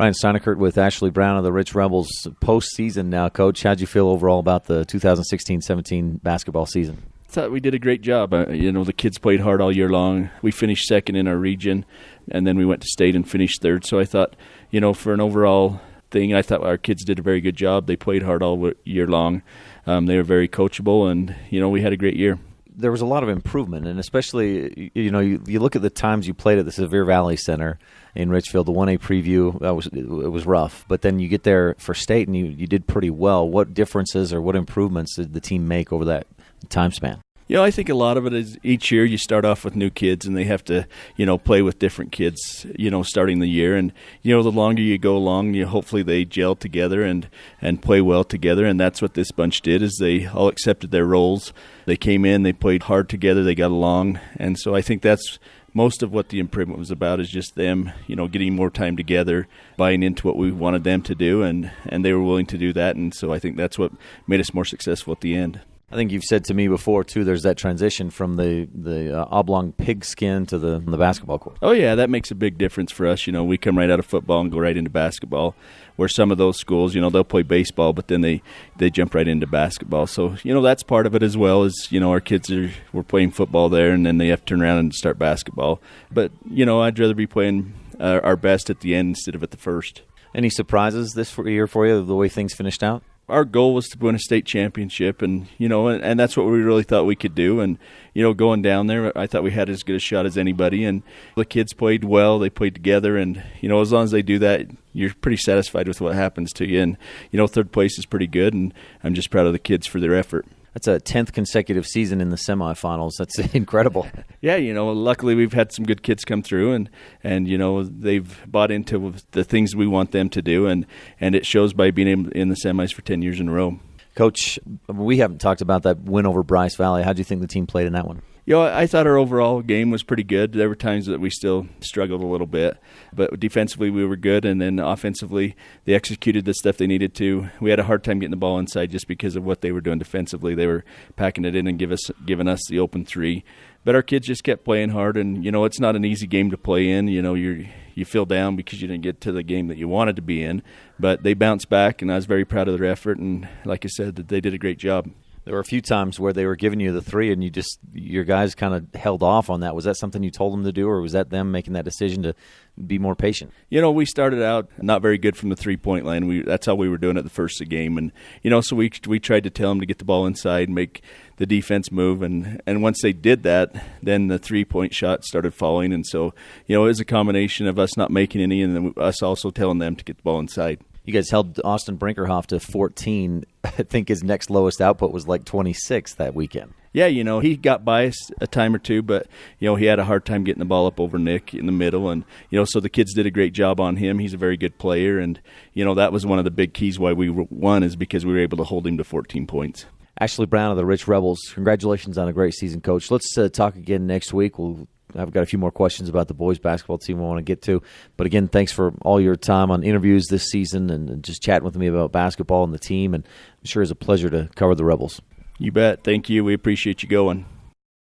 Ryan Steinekert with Ashley Brown of the Rich Rebels. Postseason now, Coach. How'd you feel overall about the 2016-17 basketball season? I thought we did a great job. The kids played hard all year long. We finished second in our region, and then we went to state and finished third. So I thought, for an overall thing, I thought our kids did a very good job. They played hard all year long. They were very coachable, and, we had a great year. There was a lot of improvement, and especially, you look at the times you played at the Sevier Valley Center in Richfield, the 1A preview, it was rough. But then you get there for state, and you did pretty well. What differences or what improvements did the team make over that time span? I think a lot of it is each year you start off with new kids, and they have to, play with different kids, starting the year. And, the longer you go along, hopefully they gel together and play well together. And that's what this bunch did, is they all accepted their roles. They came in, they played hard together, they got along. And so I think that's most of what the improvement was about, is just them, getting more time together, buying into what we wanted them to do, and they were willing to do that. And so I think that's what made us more successful at the end. I think you've said to me before, too, there's that transition from the oblong pigskin to the basketball court. Oh, yeah, that makes a big difference for us. We come right out of football and go right into basketball, where some of those schools, they'll play baseball, but then they jump right into basketball. So, that's part of it as well, as, our kids we're playing football there, and then they have to turn around and start basketball. But, I'd rather be playing our best at the end instead of at the first. Any surprises this year for you, the way things finished out? Our goal was to win a state championship, and and that's what we really thought we could do. And going down there, I thought we had as good a shot as anybody. And the kids played well; they played together, and as long as they do that, you're pretty satisfied with what happens to you. And third place is pretty good, and I'm just proud of the kids for their effort. That's a 10th consecutive season in the semifinals. That's incredible. Yeah, luckily we've had some good kids come through, and they've bought into the things we want them to do, and it shows by being in the semis for 10 years in a row. Coach, we haven't talked about that win over Bryce Valley. How do you think the team played in that one? I thought our overall game was pretty good. There were times that we still struggled a little bit, but defensively we were good, and then offensively they executed the stuff they needed to. We had a hard time getting the ball inside just because of what they were doing defensively. They were packing it in and giving us the open three. But our kids just kept playing hard, and, it's not an easy game to play in. You feel down because you didn't get to the game that you wanted to be in. But they bounced back, and I was very proud of their effort, and like I said, they did a great job. There were a few times where they were giving you the three, and your guys kind of held off on that. Was that something you told them to do, or was that them making that decision to be more patient? We started out not very good from the three-point line. That's how we were doing it the first game, and so we tried to tell them to get the ball inside, make the defense move, and once they did that, then the three-point shot started falling, and so it was a combination of us not making any, and then us also telling them to get the ball inside. You guys held Austin Brinkerhoff to 14. I think his next lowest output was like 26 that weekend. Yeah, he got by us a time or two, but, he had a hard time getting the ball up over Nick in the middle. And, so the kids did a great job on him. He's a very good player. And, that was one of the big keys why we won, is because we were able to hold him to 14 points. Ashley Brown of the Rich Rebels, congratulations on a great season, Coach. Let's talk again next week. I've got a few more questions about the boys basketball team I want to get to. But again, thanks for all your time on interviews this season and just chatting with me about basketball and the team. And I'm sure it's a pleasure to cover the Rebels. You bet. Thank you. We appreciate you going.